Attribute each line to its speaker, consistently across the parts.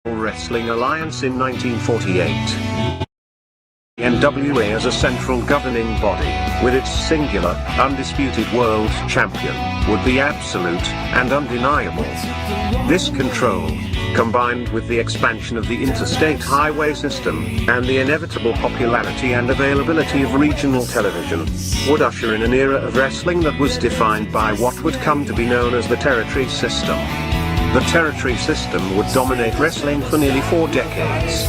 Speaker 1: Wrestling Alliance in 1948. The NWA as a central governing body, with its singular, undisputed world champion, would be absolute and undeniable. This control, combined with the expansion of the interstate highway system, and the inevitable popularity and availability of regional television, would usher in an era of wrestling that was defined by what would come to be known as the territory system. The territory system would dominate wrestling for nearly 4 decades,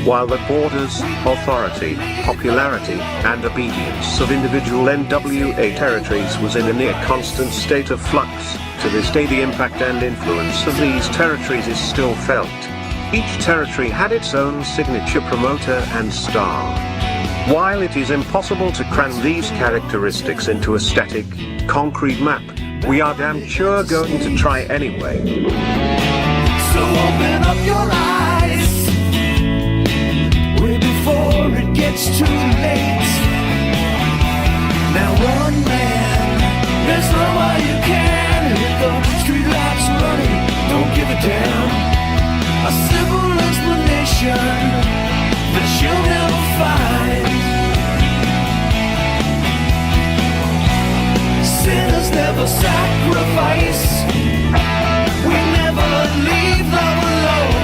Speaker 1: while the borders, authority, popularity, and obedience of individual NWA territories was in a near constant state of flux. To this day, the impact and influence of these territories is still felt. Each territory had its own signature promoter and star. While it is impossible to cram these characteristics into a static, concrete map, we are damn sure going to try anyway.
Speaker 2: So open up your eyes, way before it gets too late. Now one man, there's no way you can. If the street lights running, don't give a damn. A simple explanation that you'll never find. Sinners never sacrifice. We never leave them alone.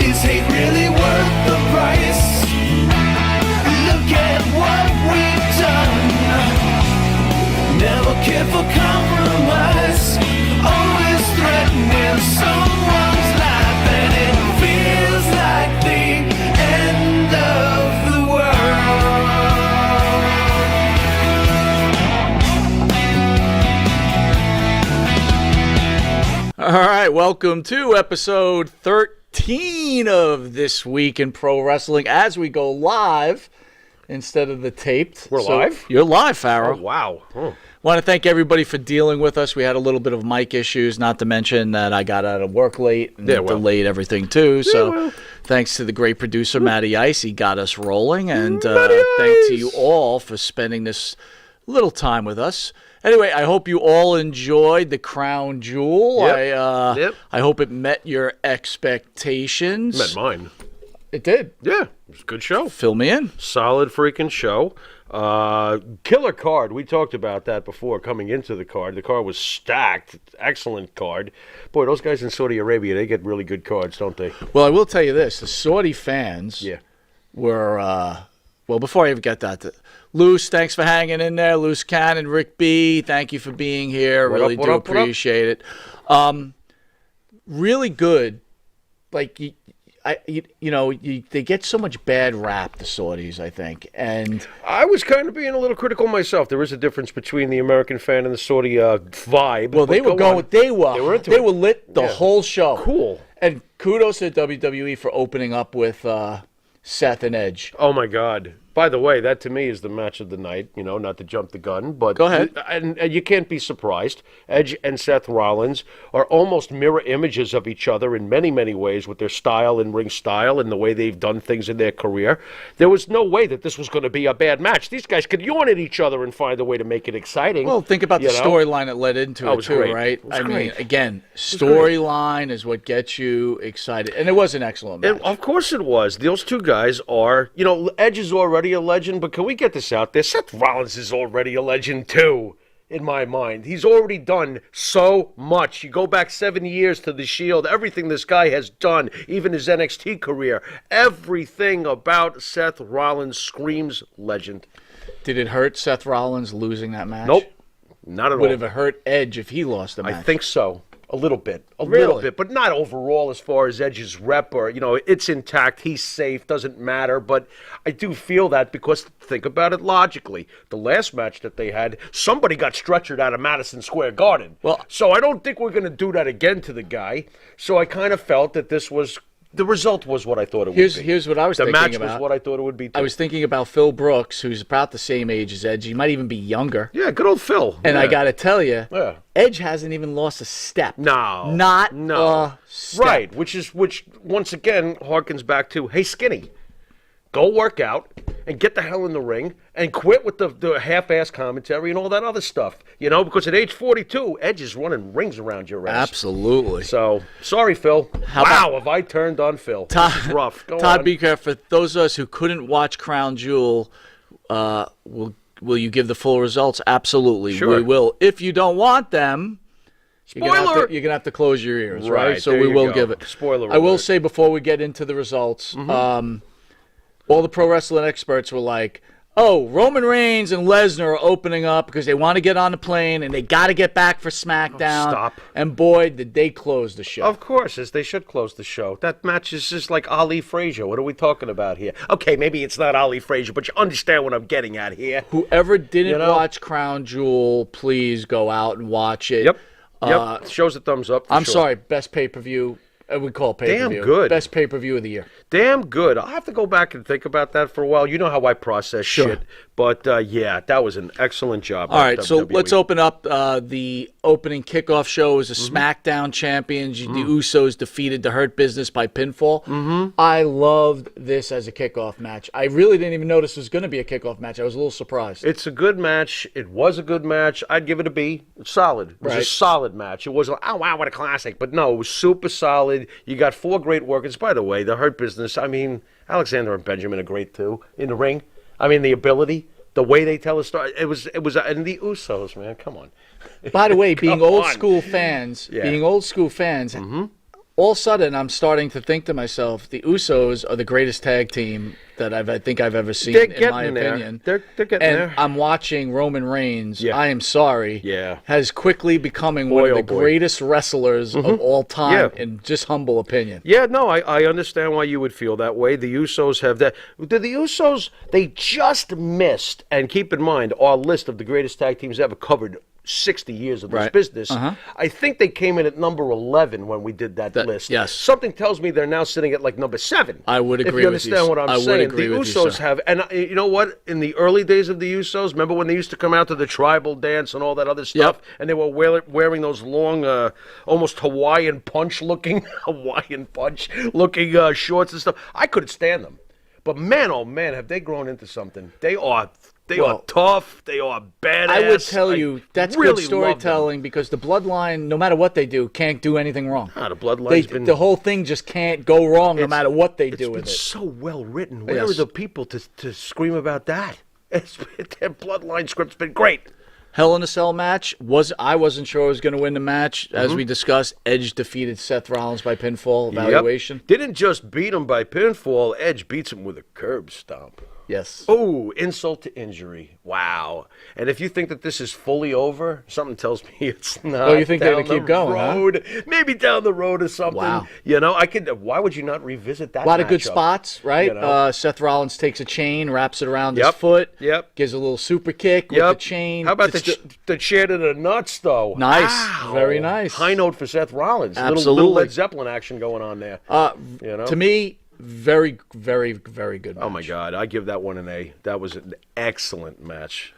Speaker 2: Is hate really worth the price? Look at what we've done. Never cared for compromise. Always threatening someone's life, and it feels like the end of the world.
Speaker 3: All right, welcome to episode 13 of This Week in Pro Wrestling as we go live instead of the taped.
Speaker 4: We're live?
Speaker 3: You're live, Farrell.
Speaker 4: Oh, wow.
Speaker 3: Want to thank everybody for dealing with us. We had a little bit of mic issues, not to mention that I got out of work late and delayed everything too. So thanks to the great producer, Matty Ice. He got us rolling. And thanks to you all for spending this little time with us. Anyway, I hope you all enjoyed the Crown Jewel. I hope it met your expectations.
Speaker 4: Met mine.
Speaker 3: It did.
Speaker 4: Yeah, it was a good show.
Speaker 3: Fill me in.
Speaker 4: Solid freaking show. Killer card. We talked about that before coming into the card. The card was stacked. Excellent card. Boy, those guys in Saudi Arabia, they get really good cards, don't they?
Speaker 3: Well, I will tell you this. The Saudi fans were, well, before I even get that, Luce, thanks for hanging in there. Luce Cannon, Rick B., thank you for being here.
Speaker 4: What
Speaker 3: Really
Speaker 4: up,
Speaker 3: do
Speaker 4: what up, what up?
Speaker 3: appreciate it. Really good. Like, they get so much bad rap, the Saudis, I think. And
Speaker 4: I was kind of being a little critical myself. There is a difference between the American fan and the Saudi vibe.
Speaker 3: well, they were going. They were lit the whole show.
Speaker 4: Cool.
Speaker 3: And kudos to WWE for opening up with Seth and Edge.
Speaker 4: Oh, my God. By the way, that to me is the match of the night, not to jump the gun. But
Speaker 3: go ahead.
Speaker 4: And you can't be surprised. Edge and Seth Rollins are almost mirror images of each other in many, many ways with their style and ring style and the way they've done things in their career. There was no way that this was going to be a bad match. These guys could yawn at each other and find a way to make it exciting.
Speaker 3: Well, think about the storyline that led into it, too,
Speaker 4: great.
Speaker 3: right?
Speaker 4: I
Speaker 3: mean, again, storyline is what gets you excited. And it was an excellent match.
Speaker 4: Of course it was. Those two guys are, Edge is already a legend, but can we get this out there? Seth Rollins is already a legend, too, in my mind. He's already done so much. You go back 7 years to the Shield, everything this guy has done, even his NXT career, everything about Seth Rollins screams legend.
Speaker 3: Did it hurt Seth Rollins losing that match?
Speaker 4: Nope, not at all.
Speaker 3: Would it have hurt Edge if he lost the match?
Speaker 4: I think so. A little bit,
Speaker 3: Really?
Speaker 4: but not overall as far as Edge's rep or, it's intact, he's safe, doesn't matter. But I do feel that because think about it logically. The last match that they had, somebody got stretchered out of Madison Square Garden.
Speaker 3: Well,
Speaker 4: so I don't think we're going to do that again to the guy. So I kind of felt that this was, the result was what I thought it would be.
Speaker 3: Here's what I was thinking about.
Speaker 4: The match was what I thought it would be, too.
Speaker 3: I was thinking about Phil Brooks, who's about the same age as Edge. He might even be younger.
Speaker 4: Yeah, good old Phil.
Speaker 3: And I got to tell you,
Speaker 4: Yeah.
Speaker 3: Edge hasn't even lost a step.
Speaker 4: No.
Speaker 3: Not a step.
Speaker 4: Right, which once again harkens back to, hey, Skinny, go work out and get the hell in the ring and quit with the half-ass commentary and all that other stuff. You know, because at age 42, Edge is running rings around your ass.
Speaker 3: Absolutely.
Speaker 4: So, sorry, Phil. Have I turned on Phil? This is rough. Go
Speaker 3: Todd,
Speaker 4: on.
Speaker 3: be careful. For those of us who couldn't watch Crown Jewel, will you give the full results? Absolutely.
Speaker 4: Sure.
Speaker 3: We will. If you don't want them...
Speaker 4: Spoiler!
Speaker 3: You're going to have to close your ears, right? So
Speaker 4: there
Speaker 3: we
Speaker 4: you
Speaker 3: will
Speaker 4: go.
Speaker 3: give it.
Speaker 4: Spoiler
Speaker 3: I will
Speaker 4: alert.
Speaker 3: say before we get into the results, all the pro wrestling experts were like, oh, Roman Reigns and Lesnar are opening up because they want to get on the plane and they got to get back for SmackDown.
Speaker 4: Stop.
Speaker 3: And boy, did they close the show.
Speaker 4: Of course, as they should close the show. That match is just like Ali Frazier. What are we talking about here? Okay, maybe it's not Ali Frazier, but you understand what I'm getting at here.
Speaker 3: Whoever didn't watch Crown Jewel, please go out and watch it.
Speaker 4: Yep. Shows a thumbs up.
Speaker 3: I'm sorry, best pay-per-view. We call it pay-per-view.
Speaker 4: Damn good.
Speaker 3: Best pay-per-view of the year.
Speaker 4: Damn good. I'll have to go back and think about that for a while. You know how I process shit. But, yeah, that was an excellent job.
Speaker 3: All right, so let's open up the opening kickoff show. It was a SmackDown Champions. The Usos defeated the Hurt Business by pinfall. I loved this as a kickoff match. I really didn't even notice it was going to be a kickoff match. I was a little surprised.
Speaker 4: It's a good match. It was a good match. I'd give it a B. It's solid. It was a solid match. It wasn't, oh, wow, what a classic. But, no, it was super solid. You got 4 great workers. By the way, the Hurt Business, I mean, Alexander and Benjamin are great, too, in the ring. I mean, the ability, the way they tell a story. It was, and the Usos, man, come on.
Speaker 3: By the way, being old school fans, all of a sudden I'm starting to think to myself, the Usos are the greatest tag team that I think I've ever seen, in my opinion.
Speaker 4: They're getting
Speaker 3: and
Speaker 4: there.
Speaker 3: I'm watching Roman Reigns, I am sorry, has quickly becoming one of the greatest wrestlers of all time, in just humble opinion.
Speaker 4: Yeah, no, I understand why you would feel that way. The Usos have that. The Usos, they just missed, and keep in mind, our list of the greatest tag teams ever covered 60 years of this business. I think they came in at number 11 when we did that list.
Speaker 3: Yes.
Speaker 4: Something tells me they're now sitting at like number 7.
Speaker 3: I would agree with you.
Speaker 4: If you understand what I'm saying. The Usos have, and you know what? In the early days of the Usos, remember when they used to come out to the tribal dance and all that other stuff? And they were wearing those long, almost Hawaiian punch looking shorts and stuff. I couldn't stand them. But man, oh man, have they grown into something. They are tough. They are badass.
Speaker 3: I would tell you, that's really good storytelling because the Bloodline, no matter what they do, can't do anything wrong.
Speaker 4: The Bloodline's
Speaker 3: the whole thing just can't go wrong no matter what they do with it.
Speaker 4: It's so well written. Where are the people to scream about that? Their Bloodline script's been great.
Speaker 3: Hell in a Cell match, I wasn't sure I was going to win the match. As we discussed, Edge defeated Seth Rollins by pinfall evaluation.
Speaker 4: Didn't just beat him by pinfall, Edge beats him with a curb stomp.
Speaker 3: Yes.
Speaker 4: Oh, insult to injury. Wow. And if you think that this is fully over, something tells me it's not.
Speaker 3: Oh, you think they're going to keep going,
Speaker 4: huh? Maybe down the road or something.
Speaker 3: Wow.
Speaker 4: You know, why would you not revisit that?
Speaker 3: A lot of good spots, right? You know? Seth Rollins takes a chain, wraps it around his foot. Gives a little super kick with the chain.
Speaker 4: How about the chair to the nuts, though?
Speaker 3: Nice.
Speaker 4: Wow.
Speaker 3: Very nice.
Speaker 4: High note for Seth Rollins.
Speaker 3: Absolutely.
Speaker 4: Little Led Zeppelin action going on there. You know?
Speaker 3: To me, very, very, very good match.
Speaker 4: Oh, my God. I give that one an A. That was an excellent match.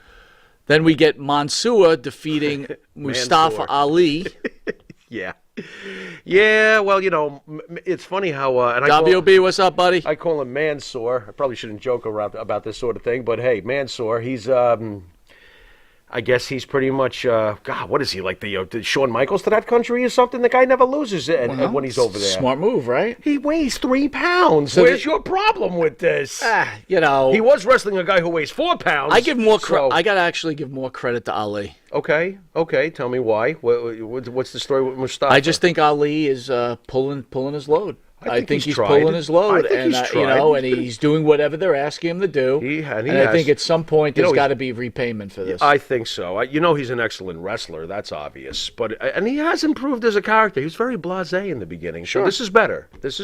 Speaker 3: Then we get Monsewer defeating Mustafa Ali.
Speaker 4: Yeah, well, you know, it's funny how... and
Speaker 3: WB, what's up, buddy?
Speaker 4: I call him Mansoor. I probably shouldn't joke around about this sort of thing, but hey, Mansoor, he's... I guess he's pretty much, God, what is he, like the Shawn Michaels to that country or something? The guy never loses when he's over there.
Speaker 3: Smart move, right?
Speaker 4: He weighs 3 pounds. So where's your problem with this?
Speaker 3: You know.
Speaker 4: He was wrestling a guy who weighs 4 pounds.
Speaker 3: I give more I got to actually give more credit to Ali.
Speaker 4: Okay. Tell me why. What's the story with Mustafa?
Speaker 3: I just think Ali is pulling his load. I think he's pulling his load, and he's doing whatever they're asking him to do. I think at some point there's got to be repayment for this.
Speaker 4: I think so. He's an excellent wrestler. That's obvious, and he has improved as a character. He was very blasé in the beginning. Sure, so this is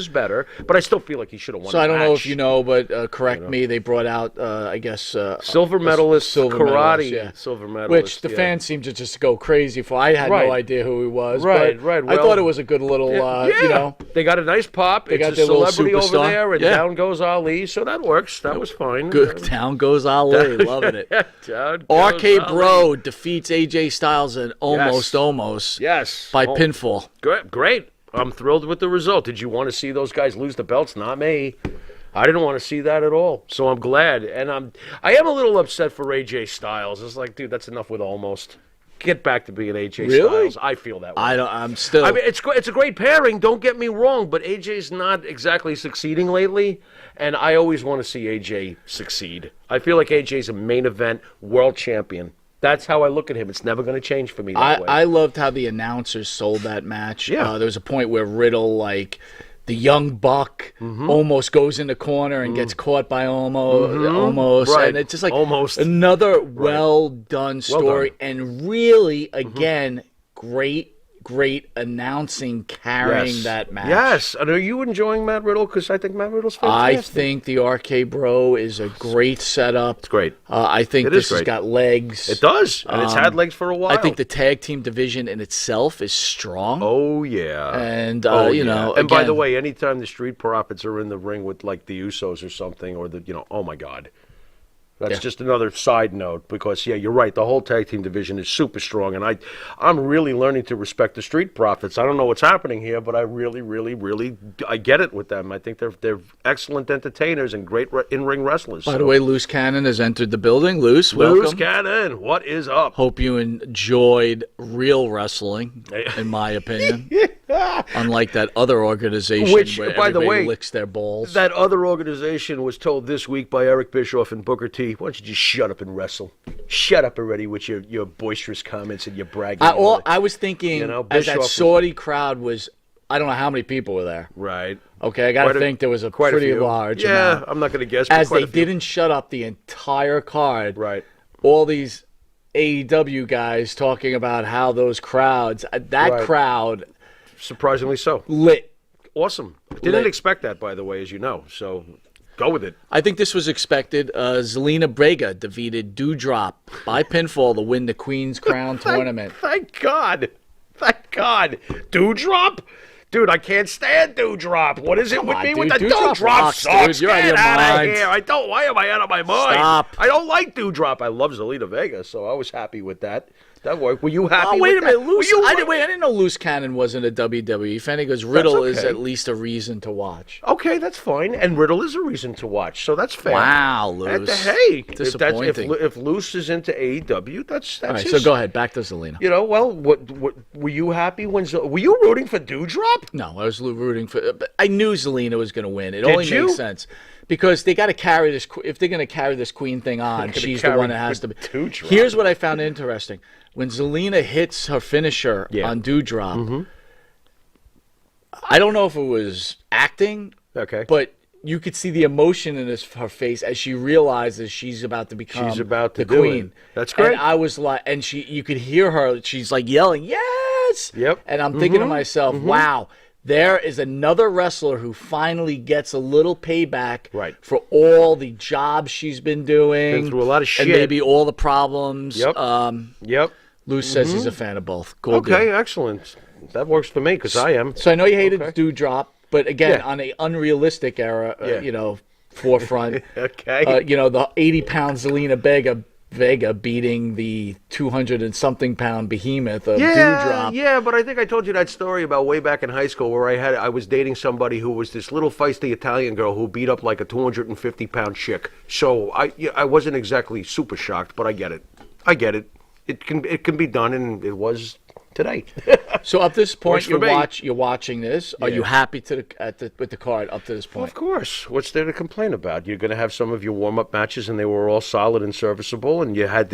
Speaker 4: better. But I still feel like he should have won.
Speaker 3: So I don't know if you know, but correct me. They brought out, I guess,
Speaker 4: silver medalist, karate, silver medalist,
Speaker 3: which the fans seem to just go crazy for. I had no idea who he was. Right. Well, I thought it was a good little,
Speaker 4: They got a nice pop.
Speaker 3: They got
Speaker 4: it's a celebrity over there, and down goes Ali, so that works. That was fine.
Speaker 3: Good. Down goes Ali. Loving it. RK Bro defeats AJ Styles and almost by pinfall.
Speaker 4: Great. I'm thrilled with the result. Did you want to see those guys lose the belts? Not me. I didn't want to see that at all. So I'm glad. And I am a little upset for AJ Styles. It's like, dude, that's enough with almost. Get back to being AJ Styles. I feel that way.
Speaker 3: I'm still.
Speaker 4: I mean, it's a great pairing. Don't get me wrong, but AJ's not exactly succeeding lately, and I always want to see AJ succeed. I feel like AJ's a main event world champion. That's how I look at him. It's never going to change for me that way.
Speaker 3: I loved how the announcers sold that match.
Speaker 4: Yeah.
Speaker 3: There was a point where Riddle, the young buck, almost goes in the corner and gets caught by almost.
Speaker 4: Right.
Speaker 3: And it's just like
Speaker 4: almost
Speaker 3: another well-done story. And really, again, great announcing carrying that match.
Speaker 4: Yes. And are you enjoying Matt Riddle? Because I think Matt Riddle's fantastic.
Speaker 3: I think the RK Bro is a great setup.
Speaker 4: It's great.
Speaker 3: I think this has got legs.
Speaker 4: It does. And it's had legs for a while.
Speaker 3: I think the tag team division in itself is strong.
Speaker 4: Oh, yeah.
Speaker 3: And,
Speaker 4: and by the way, anytime the Street Profits are in the ring with, the Usos or something, or oh, my God. That's just another side note because, you're right. The whole tag team division is super strong, and I'm really learning to respect the Street Profits. I don't know what's happening here, but I really, really, really I get it with them. I think they're excellent entertainers and great in-ring wrestlers.
Speaker 3: By the way, Loose Cannon has entered the building. Loose, welcome.
Speaker 4: Loose Cannon, what is up?
Speaker 3: Hope you enjoyed real wrestling, in my opinion. Unlike that other organization where
Speaker 4: by the way,
Speaker 3: licks their balls.
Speaker 4: That other organization was told this week by Eric Bischoff and Booker T, why don't you just shut up and wrestle? Shut up already with your boisterous comments and your bragging.
Speaker 3: I was thinking, as that Saudi crowd was, I don't know how many people were there.
Speaker 4: Right.
Speaker 3: Okay, I got to think there was a pretty large amount.
Speaker 4: Yeah, I'm not going to guess.
Speaker 3: As they didn't shut up the entire card.
Speaker 4: Right.
Speaker 3: All these AEW guys talking about how those crowds, crowd...
Speaker 4: Surprisingly so.
Speaker 3: Lit.
Speaker 4: Awesome. Didn't expect that, by the way, as you know. So go with it.
Speaker 3: I think this was expected. Zelina Brega defeated Dewdrop by pinfall to win the Queen's Crown tournament.
Speaker 4: Thank God. Thank God. Dewdrop? Dude, I can't stand Dewdrop. What is it with me with the Dewdrop sucks?
Speaker 3: You're
Speaker 4: Get
Speaker 3: out
Speaker 4: of here. Why am I out of my mind?
Speaker 3: Stop.
Speaker 4: I don't like Dewdrop. I love Zelina Vega, so I was happy with that. That worked. Were you happy
Speaker 3: wait
Speaker 4: with
Speaker 3: a minute.
Speaker 4: that?
Speaker 3: I didn't know Loose Cannon wasn't a WWE fan. Because Riddle is at least a reason to watch.
Speaker 4: Okay, that's fine. And Riddle is a reason to watch, so that's fair.
Speaker 3: Wow, Loose.
Speaker 4: Hey,
Speaker 3: disappointing.
Speaker 4: If Loose is into AEW, that's
Speaker 3: all right, so go ahead. Back to Zelina.
Speaker 4: What were you happy when? Were you rooting for Dewdrop?
Speaker 3: No, I was rooting for. I knew Zelina was going to win. It only makes sense. Because they got to carry this. If they're going to carry this Queen thing on, she's the one that has to be.
Speaker 4: Dewdrop.
Speaker 3: Here's what I found interesting: when Zelina hits her finisher on Dewdrop, I don't know if it was acting, but you could see the emotion in her face as she realizes she's about to become the Queen.
Speaker 4: That's great.
Speaker 3: And I was like, and you could hear her. She's like yelling, "Yes!"
Speaker 4: Yep.
Speaker 3: And I'm thinking to myself, "Wow." There is another wrestler who finally gets a little payback for all the jobs she's been doing.
Speaker 4: Been through a lot of shit.
Speaker 3: And maybe all the problems.
Speaker 4: Yep.
Speaker 3: Luce says he's a fan of both.
Speaker 4: Excellent. That works for me because I am.
Speaker 3: So I know you hated Dewdrop, but again, on an unrealistic era, forefront. the 80-pound Zelina Vega beating the 200-and-something pound behemoth of Dewdrop.
Speaker 4: Yeah, but I think I told you that story about way back in high school where I was dating somebody who was this little feisty Italian girl who beat up like a 250-pound chick. So I wasn't exactly super shocked, but I get it. It can be done, and it was today.
Speaker 3: So up to this point, you're watching this. Are you happy with the card up to this point?
Speaker 4: Well, of course. What's there to complain about? You're going to have some of your warm-up matches, and they were all solid and serviceable. And you had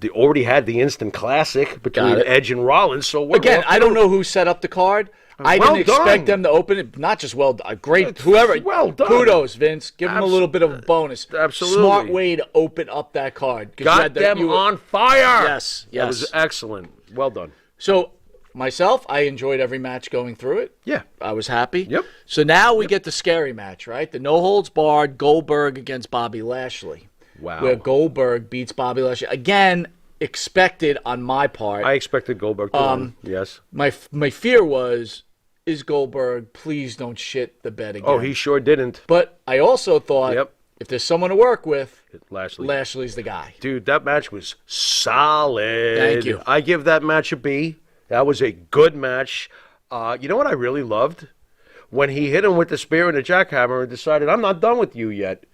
Speaker 4: already had the instant classic between Edge and Rollins. So
Speaker 3: again, I don't know who set up the card. I didn't expect them to open it. Not just great. Whoever.
Speaker 4: Well done.
Speaker 3: Kudos, Vince. Give them a little bit of a bonus.
Speaker 4: Absolutely.
Speaker 3: Smart way to open up that card.
Speaker 4: Got them on fire.
Speaker 3: Yes.
Speaker 4: That was excellent. Well done.
Speaker 3: So, myself, I enjoyed every match going through it.
Speaker 4: Yeah.
Speaker 3: I was happy.
Speaker 4: Yep.
Speaker 3: So now we get the scary match, right? The no-holds-barred Goldberg against Bobby Lashley.
Speaker 4: Wow.
Speaker 3: Where Goldberg beats Bobby Lashley. Again, expected on my part.
Speaker 4: I expected Goldberg to win. Yes.
Speaker 3: My fear is Goldberg, please don't shit the bed again.
Speaker 4: Oh, he sure didn't.
Speaker 3: But I also thought, if there's someone to work with, Lashley's the guy.
Speaker 4: Dude, that match was solid.
Speaker 3: Thank you.
Speaker 4: I give that match a B. That was a good match. You know what I really loved? when he hit him with the spear and the jackhammer and decided, I'm not done with you yet.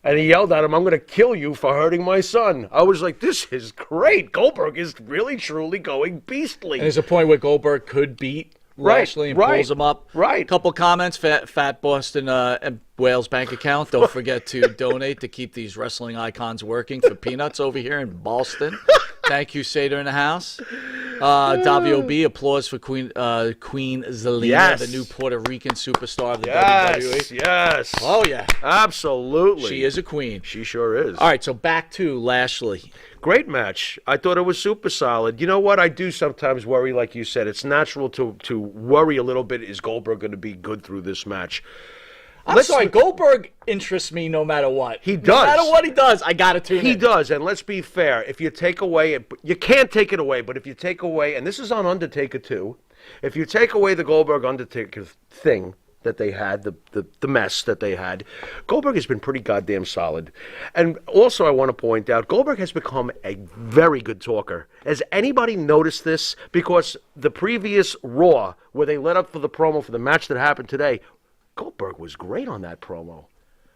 Speaker 4: And he yelled at him, I'm going to kill you for hurting my son. I was like, this is great. Goldberg is really, truly going beastly.
Speaker 3: And there's a point where Goldberg could beat Lashley and pulls him up.
Speaker 4: Right.
Speaker 3: Couple comments. Fat Boston and Wales bank account. Don't forget to donate to keep these wrestling icons working for peanuts over here in Boston. Thank you, Seder in the house. Davio B, applause for Queen Zelina, the new Puerto Rican superstar of the WWE.
Speaker 4: Yes.
Speaker 3: Oh, yeah.
Speaker 4: Absolutely.
Speaker 3: She is a queen.
Speaker 4: She sure is.
Speaker 3: All right, so back to Lashley.
Speaker 4: Great match. I thought it was super solid. You know what? I do sometimes worry, like you said. It's natural to worry a little bit. Is Goldberg going to be good through this match?
Speaker 3: I'm sorry, Goldberg interests me no matter what.
Speaker 4: He does.
Speaker 3: No matter what he does, I got to tune in.
Speaker 4: He does, and let's be fair. If you take away, you can't take it away, but if you take away, and this is on Undertaker too, if you take away the Goldberg-Undertaker thing that they had, the mess that they had, Goldberg has been pretty goddamn solid. And also I want to point out, Goldberg has become a very good talker. Has anybody noticed this? Because the previous Raw, where they led up for the promo for the match that happened today, Goldberg was great on that promo.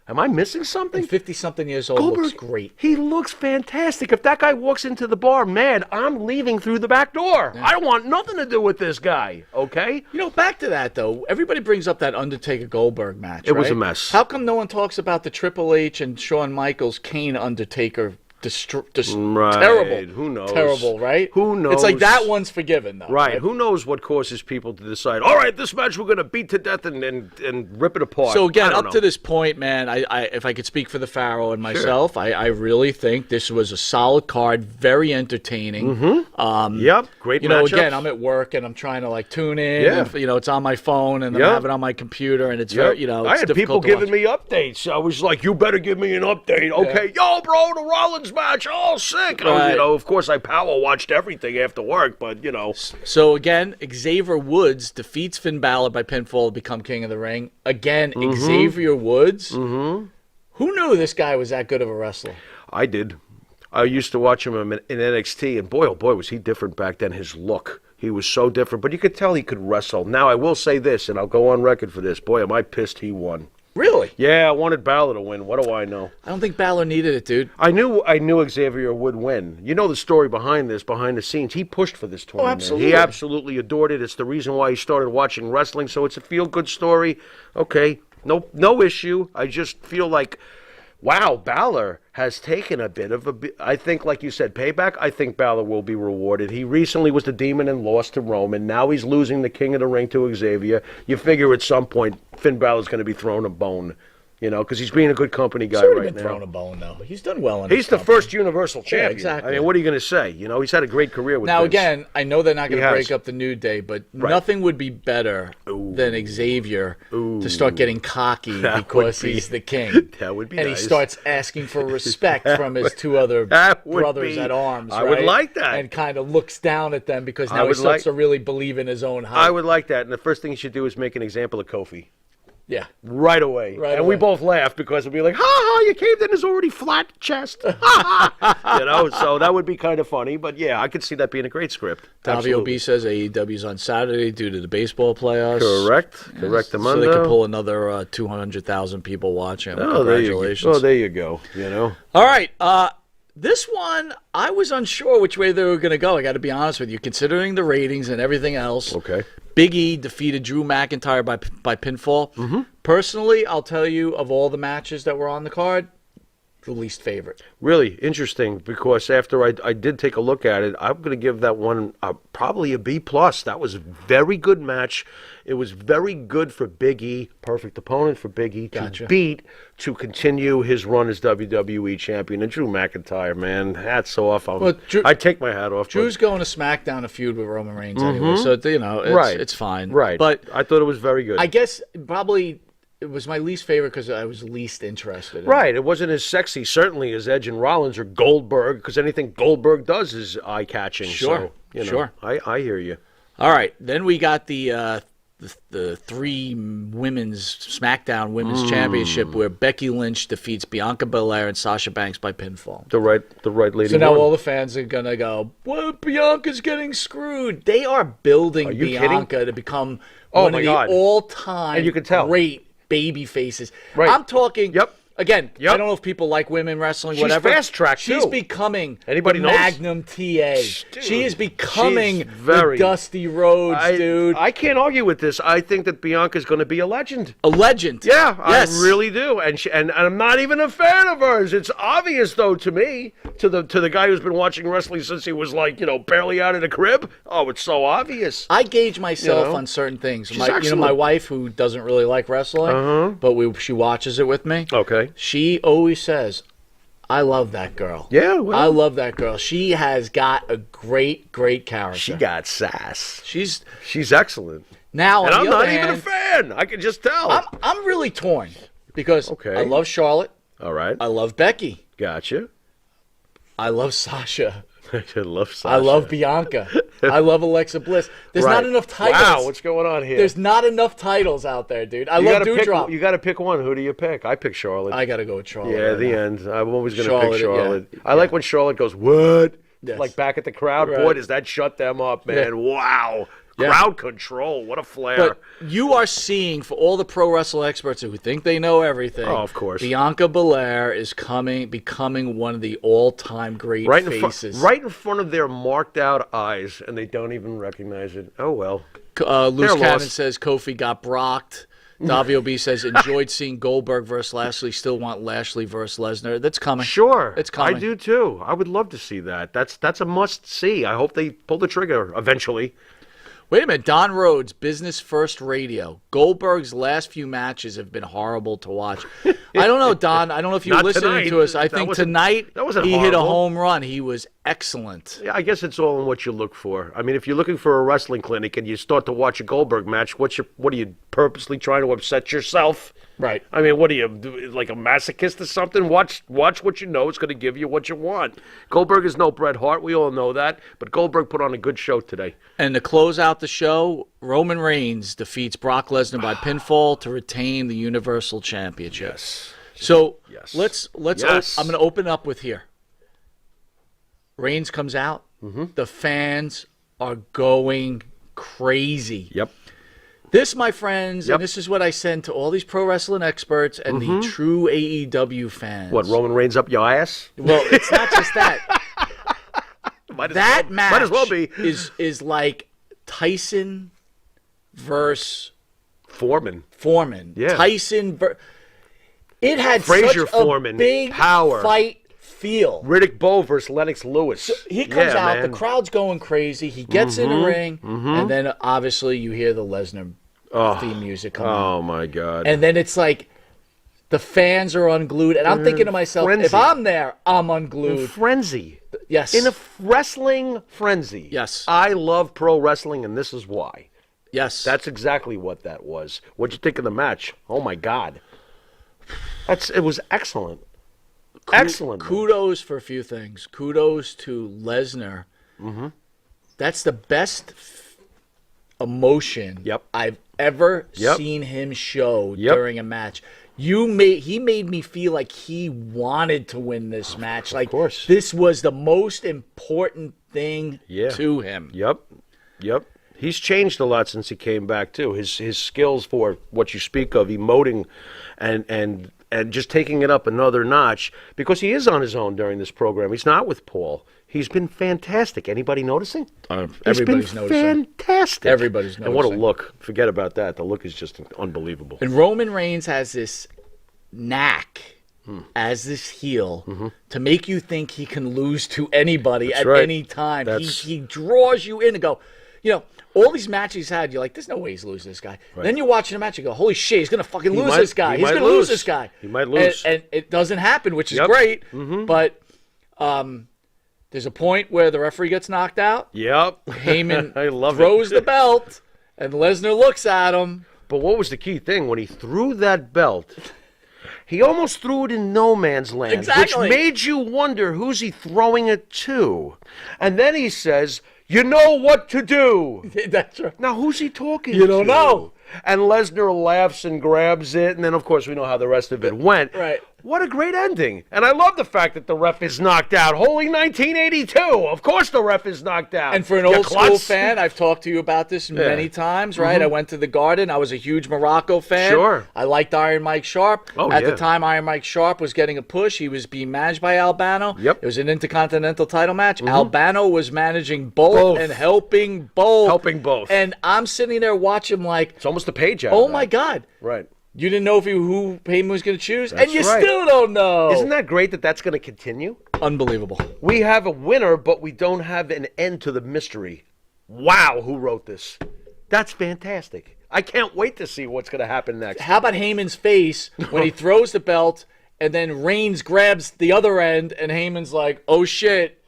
Speaker 4: Am I missing something?
Speaker 3: 50-something years old,
Speaker 4: Goldberg
Speaker 3: looks great.
Speaker 4: He looks fantastic. If that guy walks into the bar mad, I'm leaving through the back door. Yeah. I don't want nothing to do with this guy, okay?
Speaker 3: You know, back to that, though. Everybody brings up that Undertaker-Goldberg match,
Speaker 4: It was a mess.
Speaker 3: How come no one talks about the Triple H and Shawn Michaels Kane-Undertaker
Speaker 4: right.
Speaker 3: Terrible.
Speaker 4: Who knows?
Speaker 3: Terrible, right?
Speaker 4: Who knows?
Speaker 3: It's like that one's forgiven, though.
Speaker 4: Right. Who knows what causes people to decide, all right, this match we're going to beat to death and rip it apart.
Speaker 3: So, again, up to this point, man, if I could speak for the Pharaoh and myself, sure. I really think this was a solid card, very entertaining.
Speaker 4: Mm-hmm. Yep. Great matchups.
Speaker 3: You know, again, I'm at work and I'm trying to, tune in.
Speaker 4: Yeah.
Speaker 3: And, it's on my phone and I have it on my computer and it's very, it's
Speaker 4: I had people giving me updates. I was like, you better give me an update. Okay.
Speaker 3: Yeah.
Speaker 4: Yo, bro, the Rollins match. Oh, sick.
Speaker 3: Right.
Speaker 4: Of course, I power watched everything after work, but,
Speaker 3: So, again, Xavier Woods defeats Finn Balor by pinfall to become King of the Ring. Again, Xavier Woods. Who knew this guy was that good of a wrestler?
Speaker 4: I did. I used to watch him in NXT, and boy, oh boy, was he different back then. His look. He was so different, but you could tell he could wrestle. Now, I will say this, and I'll go on record for this. Boy, am I pissed he won.
Speaker 3: Really?
Speaker 4: Yeah, I wanted Balor to win. What do I know?
Speaker 3: I don't think Balor needed it, dude.
Speaker 4: I knew Xavier would win. You know the story behind this, behind the scenes. He pushed for this tournament.
Speaker 3: Oh, absolutely.
Speaker 4: He absolutely adored it. It's the reason why he started watching wrestling, so it's a feel-good story. Okay, no issue. I just feel like, wow, Balor has taken a bit of I think, like you said, payback. I think Balor will be rewarded. He recently was the Demon and lost to Roman. Now he's losing the King of the Ring to Xavier. You figure at some point Finn Balor's going to be thrown a bone. Because he's being a good company guy right now. He's
Speaker 3: been thrown a bone, though. He's done well in
Speaker 4: He's the first Universal Champion.
Speaker 3: Yeah, exactly.
Speaker 4: I mean, what are you going to say? He's had a great career with
Speaker 3: Now,
Speaker 4: Vince.
Speaker 3: again, I know they're not going to break up the New Day, but nothing would be better than Xavier to start getting cocky because he's the king.
Speaker 4: That would be
Speaker 3: nice. And he starts asking for respect from his two other brothers at arms,
Speaker 4: I would like that.
Speaker 3: And kind of looks down at them because now he starts to really believe in his own hype.
Speaker 4: I would like that. And the first thing he should do is make an example of Kofi.
Speaker 3: Yeah.
Speaker 4: Right away. We both laugh because we'll be like, ha ha, you caved in his already flat chest. Ha ha. So that would be kind of funny. But yeah, I could see that being a great script.
Speaker 3: Davio B says AEW's on Saturday due to the baseball playoffs.
Speaker 4: Correct. Correct.
Speaker 3: So they could pull another 200,000 people watching. Congratulations.
Speaker 4: There you go.
Speaker 3: All right. This one, I was unsure which way they were going to go. I got to be honest with you, considering the ratings and everything else.
Speaker 4: Okay.
Speaker 3: Big E defeated Drew McIntyre by pinfall. Mm-hmm. Personally, I'll tell you, of all the matches that were on the card, the least favorite.
Speaker 4: Really interesting, because after I did take a look at it, I'm going to give that one probably a B+. That was a very good match. It was very good for Big E, perfect opponent for Big E to beat, to continue his run as WWE champion. And Drew McIntyre, man, hats off. I take my hat off.
Speaker 3: Drew's going to SmackDown to feud with Roman Reigns anyway, so it's fine.
Speaker 4: Right,
Speaker 3: but
Speaker 4: I thought it was very good.
Speaker 3: I guess probably it was my least favorite because I was least interested in
Speaker 4: Right. It wasn't as sexy, certainly, as Edge and Rollins or Goldberg, because anything Goldberg does is eye-catching.
Speaker 3: Sure.
Speaker 4: So, sure. I hear you.
Speaker 3: All right. Then we got the the three women's SmackDown Women's Championship where Becky Lynch defeats Bianca Belair and Sasha Banks by pinfall.
Speaker 4: The right lady.
Speaker 3: So now
Speaker 4: won.
Speaker 3: all the fans are gonna go, "Well, Bianca's getting screwed." They are building Bianca to become one of the all-time
Speaker 4: and you can tell.
Speaker 3: great baby faces.
Speaker 4: Right.
Speaker 3: I'm talking.
Speaker 4: Yep.
Speaker 3: Again, I don't know if people like women wrestling,
Speaker 4: She's
Speaker 3: whatever.
Speaker 4: fast-tracked,
Speaker 3: She's
Speaker 4: too.
Speaker 3: becoming
Speaker 4: Anybody
Speaker 3: the
Speaker 4: knows?
Speaker 3: Magnum TA.
Speaker 4: Dude,
Speaker 3: She is becoming
Speaker 4: very-
Speaker 3: the Dusty Rhodes, dude.
Speaker 4: I can't argue with this. I think that Bianca's going to be a legend.
Speaker 3: A legend.
Speaker 4: Yeah,
Speaker 3: Yes.
Speaker 4: I really do. And I'm not even a fan of hers. It's obvious, though, to me, to the guy who's been watching wrestling since he was like, barely out of the crib. Oh, it's so obvious.
Speaker 3: I gauge myself on certain things. My wife, who doesn't really like wrestling, but she watches it with me.
Speaker 4: Okay.
Speaker 3: She always says, "I love that girl."
Speaker 4: Yeah, well.
Speaker 3: I love that girl. She has got a great, great character.
Speaker 4: She got sass.
Speaker 3: She's
Speaker 4: excellent.
Speaker 3: now.
Speaker 4: And
Speaker 3: on
Speaker 4: I'm
Speaker 3: the
Speaker 4: not
Speaker 3: other
Speaker 4: even a
Speaker 3: hand,
Speaker 4: fan. I can just tell.
Speaker 3: I'm really torn because I love Charlotte.
Speaker 4: All right.
Speaker 3: I love Becky.
Speaker 4: Gotcha.
Speaker 3: I love Sasha.
Speaker 4: I love Sasha.
Speaker 3: I love Bianca. I love Alexa Bliss. There's not enough titles.
Speaker 4: Wow, what's going on here?
Speaker 3: There's not enough titles out there, dude. I love Doudrop.
Speaker 4: You got to pick one. Who do you pick? I pick Charlotte.
Speaker 3: I got to go with Charlotte.
Speaker 4: Yeah,
Speaker 3: right
Speaker 4: the
Speaker 3: now.
Speaker 4: end. I'm always going to pick Charlotte.
Speaker 3: Yeah.
Speaker 4: I like when Charlotte goes, "What?"
Speaker 3: Yes.
Speaker 4: Like back at the crowd.
Speaker 3: Right.
Speaker 4: Boy, does that shut them up, man.
Speaker 3: Yeah.
Speaker 4: Wow.
Speaker 3: Yeah.
Speaker 4: Crowd control. What a flair.
Speaker 3: But you are seeing, for all the pro wrestling experts who think they know everything,
Speaker 4: of course.
Speaker 3: Bianca Belair is becoming one of the all-time great faces.
Speaker 4: Right in front of their marked out eyes, and they don't even recognize it. Oh, well.
Speaker 3: Loose
Speaker 4: They're
Speaker 3: Cannon
Speaker 4: lost.
Speaker 3: says Kofi got brocked. Davio B says, enjoyed seeing Goldberg versus Lashley. Still want Lashley versus Lesnar. That's coming.
Speaker 4: Sure.
Speaker 3: It's coming.
Speaker 4: I do, too. I would love to see that. That's a must-see. I hope they pull the trigger eventually.
Speaker 3: Wait a minute. Don Rhodes, Business First Radio. Goldberg's last few matches have been horrible to watch. I don't know, Don. I don't know if you're
Speaker 4: Not
Speaker 3: listening
Speaker 4: tonight.
Speaker 3: to us. I
Speaker 4: That
Speaker 3: think
Speaker 4: wasn't-
Speaker 3: tonight
Speaker 4: that wasn't
Speaker 3: he hit a
Speaker 4: horrible.
Speaker 3: home run. He was excellent.
Speaker 4: Yeah, I guess it's all in what you look for. I mean, if you're looking for a wrestling clinic and you start to watch a Goldberg match, what are you purposely trying to upset yourself?
Speaker 3: Right.
Speaker 4: I mean, what are you, like a masochist or something? Watch what you know. It's going to give you what you want. Goldberg is no Bret Hart. We all know that. But Goldberg put on a good show today.
Speaker 3: And to close out the show, Roman Reigns defeats Brock Lesnar by pinfall to retain the Universal Championship.
Speaker 4: Yes.
Speaker 3: So
Speaker 4: Yes.
Speaker 3: let's.
Speaker 4: Yes.
Speaker 3: I'm going to open up with here. Reigns comes out.
Speaker 4: Mm-hmm.
Speaker 3: The fans are going crazy.
Speaker 4: Yep.
Speaker 3: This, my friends,
Speaker 4: Yep.
Speaker 3: and this is what I send to all these pro wrestling experts and the true AEW fans.
Speaker 4: What, Roman Reigns up your ass?
Speaker 3: Well, it's not just that. That match
Speaker 4: might as well be.
Speaker 3: is like Tyson versus
Speaker 4: Foreman. Yeah.
Speaker 3: It had
Speaker 4: Frazier
Speaker 3: such
Speaker 4: Foreman,
Speaker 3: a big
Speaker 4: power.
Speaker 3: fight feel.
Speaker 4: Riddick Bowe versus Lennox Lewis.
Speaker 3: He comes
Speaker 4: Yeah,
Speaker 3: out,
Speaker 4: man.
Speaker 3: the crowd's going crazy. He gets in the ring, and then obviously you hear the Lesnar theme music come out.
Speaker 4: Oh, my God.
Speaker 3: And then it's like the fans are unglued. And I'm thinking to myself,
Speaker 4: Frenzy.
Speaker 3: if I'm there, I'm unglued.
Speaker 4: Frenzy.
Speaker 3: Yes.
Speaker 4: In a wrestling frenzy.
Speaker 3: Yes.
Speaker 4: I love pro wrestling, and this is why.
Speaker 3: Yes.
Speaker 4: That's exactly what that was. What'd you think of the match? Oh, my God. It was excellent. Excellent.
Speaker 3: Kudos for a few things. Kudos to Lesnar. That's the best emotion
Speaker 4: Yep.
Speaker 3: I've ever
Speaker 4: Yep.
Speaker 3: seen him show
Speaker 4: Yep.
Speaker 3: during a match. He made me feel like he wanted to win this match. Like
Speaker 4: course.
Speaker 3: this was the most important thing
Speaker 4: Yeah.
Speaker 3: to him.
Speaker 4: Yep. He's changed a lot since he came back too. His skills for what you speak of, emoting, and just taking it up another notch, because he is on his own during this program. He's not with Paul. He's been fantastic. Anybody noticing?
Speaker 3: Everybody's
Speaker 4: He's been
Speaker 3: noticing.
Speaker 4: fantastic.
Speaker 3: Everybody's
Speaker 4: And what a
Speaker 3: noticing.
Speaker 4: look. Forget about that. The look is just unbelievable.
Speaker 3: And Roman Reigns has this knack as this heel to make you think he can lose to anybody at
Speaker 4: right.
Speaker 3: any time.
Speaker 4: That's-
Speaker 3: He draws you in and go, all these matches he's had, you're like, there's no way he's losing this guy. Then you're watching a match, you go, holy shit, he's going to fucking lose this guy. He's going to lose this guy.
Speaker 4: He might lose.
Speaker 3: And it doesn't happen, which is
Speaker 4: Yep.
Speaker 3: great. But there's a point where the referee gets knocked out.
Speaker 4: Yep.
Speaker 3: Heyman
Speaker 4: I love
Speaker 3: throws
Speaker 4: it.
Speaker 3: the belt, and Lesnar looks at him.
Speaker 4: But what was the key thing? When he threw that belt, He almost threw it in no man's land,
Speaker 3: Exactly.
Speaker 4: which made you wonder who's he throwing it to. And then he says, "You know what to do."
Speaker 3: That's right.
Speaker 4: Now, who's he talking to?
Speaker 3: You don't know.
Speaker 4: And Lesnar laughs and grabs it, and then, of course, we know how the rest of it went.
Speaker 3: Right.
Speaker 4: What a great ending. And I love the fact that the ref is knocked out. Holy 1982. Of course the ref is knocked out.
Speaker 3: And for an
Speaker 4: You
Speaker 3: old school
Speaker 4: klutz.
Speaker 3: fan, I've talked to you about this many times, right? I went to the Garden. I was a huge Morocco fan.
Speaker 4: Sure.
Speaker 3: I liked Iron Mike Sharp.
Speaker 4: Oh,
Speaker 3: At
Speaker 4: yeah.
Speaker 3: the time, Iron Mike Sharp was getting a push. He was being managed by Albano.
Speaker 4: Yep.
Speaker 3: It was an Intercontinental title match. Albano was managing both and helping both.
Speaker 4: Helping both.
Speaker 3: And I'm sitting there watching like,
Speaker 4: It's almost a page out.
Speaker 3: oh
Speaker 4: of
Speaker 3: my
Speaker 4: that.
Speaker 3: God.
Speaker 4: Right.
Speaker 3: You didn't know who Heyman was going to choose?
Speaker 4: That's
Speaker 3: and you
Speaker 4: right.
Speaker 3: still don't know.
Speaker 4: Isn't that great that that's going to continue?
Speaker 3: Unbelievable.
Speaker 4: We have a winner, but we don't have an end to the mystery. Wow, who wrote this? That's fantastic. I can't wait to see what's going to happen next.
Speaker 3: How about Heyman's face when he throws the belt and then Reigns grabs the other end and Heyman's like, oh shit.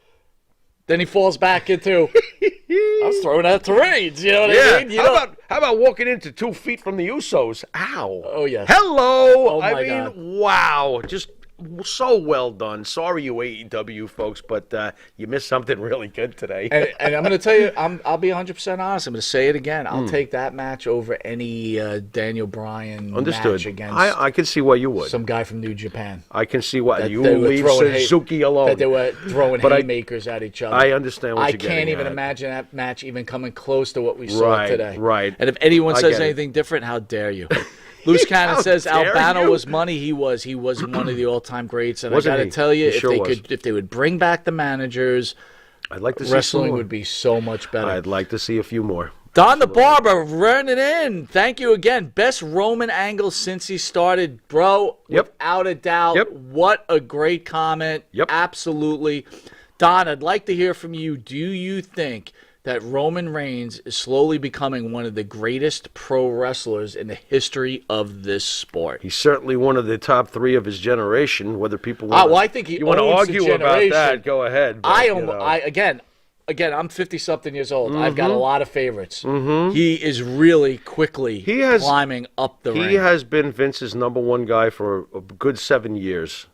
Speaker 3: Then he falls back into, I was throwing out to Reigns. You know what I mean? You
Speaker 4: How about walking into 2 feet from the Usos? Ow.
Speaker 3: Oh, yes.
Speaker 4: Hello.
Speaker 3: Oh, my
Speaker 4: I mean,
Speaker 3: God.
Speaker 4: wow. Just so well done. Sorry, you AEW folks, but you missed something really good today.
Speaker 3: And I'm going to tell you, I'll be 100% honest. I'm going to say it again. I'll take that match over any Daniel Bryan
Speaker 4: Understood.
Speaker 3: match against
Speaker 4: I can see why you would.
Speaker 3: some guy from New Japan.
Speaker 4: I can see why you
Speaker 3: They were
Speaker 4: leave
Speaker 3: throwing
Speaker 4: Suzuki alone.
Speaker 3: That they were throwing
Speaker 4: But
Speaker 3: haymakers at each other.
Speaker 4: I understand what
Speaker 3: I
Speaker 4: you're getting
Speaker 3: can't even
Speaker 4: at.
Speaker 3: imagine that match even coming close to what we saw
Speaker 4: Right,
Speaker 3: today.
Speaker 4: right.
Speaker 3: And if anyone
Speaker 4: I
Speaker 3: says
Speaker 4: get it.
Speaker 3: anything different, how dare you? Loose Cannon
Speaker 4: How
Speaker 3: says
Speaker 4: dare
Speaker 3: Albano
Speaker 4: you?
Speaker 3: was money. He was one of the all-time greats. And
Speaker 4: Wasn't
Speaker 3: I got
Speaker 4: he?
Speaker 3: to tell you,
Speaker 4: He sure was.
Speaker 3: if they would bring back the managers,
Speaker 4: I'd like to see some
Speaker 3: wrestling
Speaker 4: more.
Speaker 3: would be so much better.
Speaker 4: I'd like to see a few more.
Speaker 3: Don the Barber running in. Thank you again. Best Roman angle since he started, bro.
Speaker 4: Yep.
Speaker 3: Without a doubt.
Speaker 4: Yep.
Speaker 3: What a great comment.
Speaker 4: Yep.
Speaker 3: Absolutely. Don, I'd like to hear from you. Do you think that Roman Reigns is slowly becoming one of the greatest pro wrestlers in the history of this sport?
Speaker 4: He's certainly one of the top 3 of his generation. Whether people want
Speaker 3: Well, I think he
Speaker 4: you want to
Speaker 3: owns the
Speaker 4: argue about
Speaker 3: generation.
Speaker 4: that, go ahead. But,
Speaker 3: Again, I'm 50-something years old. I've got a lot of favorites. He is really quickly climbing up the rank.
Speaker 4: He has been Vince's #1 guy for a good 7 years,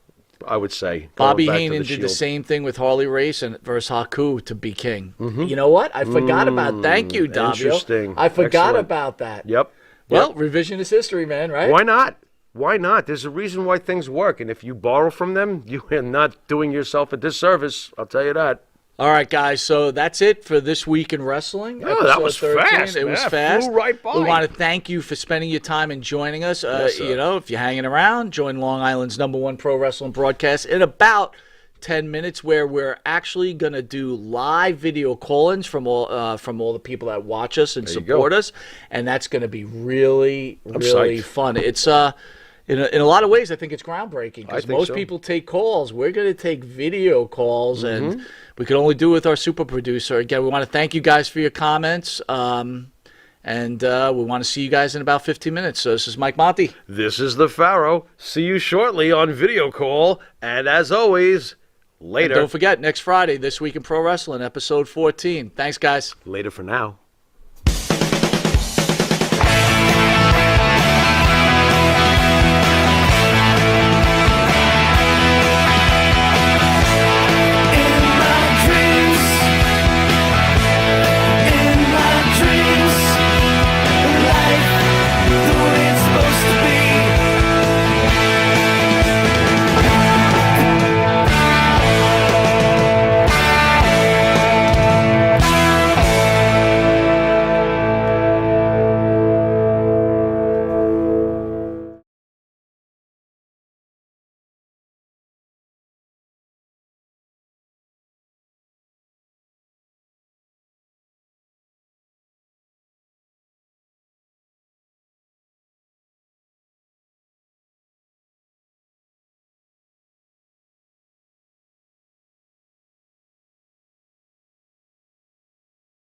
Speaker 4: I would say.
Speaker 3: Bobby
Speaker 4: going back to
Speaker 3: Heenan did the
Speaker 4: Shield.
Speaker 3: same thing with Harley Race and versus Haku to be king. You know what? I forgot about. Thank you, Davio.
Speaker 4: Interesting.
Speaker 3: I forgot
Speaker 4: Excellent.
Speaker 3: about that.
Speaker 4: Yep.
Speaker 3: Well, revisionist history, man. Right?
Speaker 4: Why not? Why not? There's a reason why things work, and if you borrow from them, you are not doing yourself a disservice. I'll tell you that.
Speaker 3: All right, guys. So that's it for this week in wrestling.
Speaker 4: Oh, that
Speaker 3: episode
Speaker 4: was
Speaker 3: 13.
Speaker 4: fast,
Speaker 3: It
Speaker 4: man.
Speaker 3: was
Speaker 4: That
Speaker 3: fast.
Speaker 4: flew right by.
Speaker 3: We want to thank you for spending your time and joining us.
Speaker 4: Yes, sir.
Speaker 3: You know, if you're hanging around, join Long Island's #1 pro wrestling broadcast in about 10 minutes, where we're actually going to do live video call-ins from all the people that watch us and support us, and that's going to be really
Speaker 4: psyched.
Speaker 3: fun. It's in a lot of ways, I think it's groundbreaking because
Speaker 4: think
Speaker 3: most
Speaker 4: so.
Speaker 3: people take calls. We're going to take video calls, and we can only do it with our super producer. Again, we want to thank you guys for your comments, and we want to see you guys in about 15 minutes. So this is Mike Monty.
Speaker 4: This is the Pharaoh. See you shortly on video call, and as always, later.
Speaker 3: And don't forget, next Friday, This Week in Pro Wrestling, episode 14. Thanks, guys.
Speaker 4: Later for now.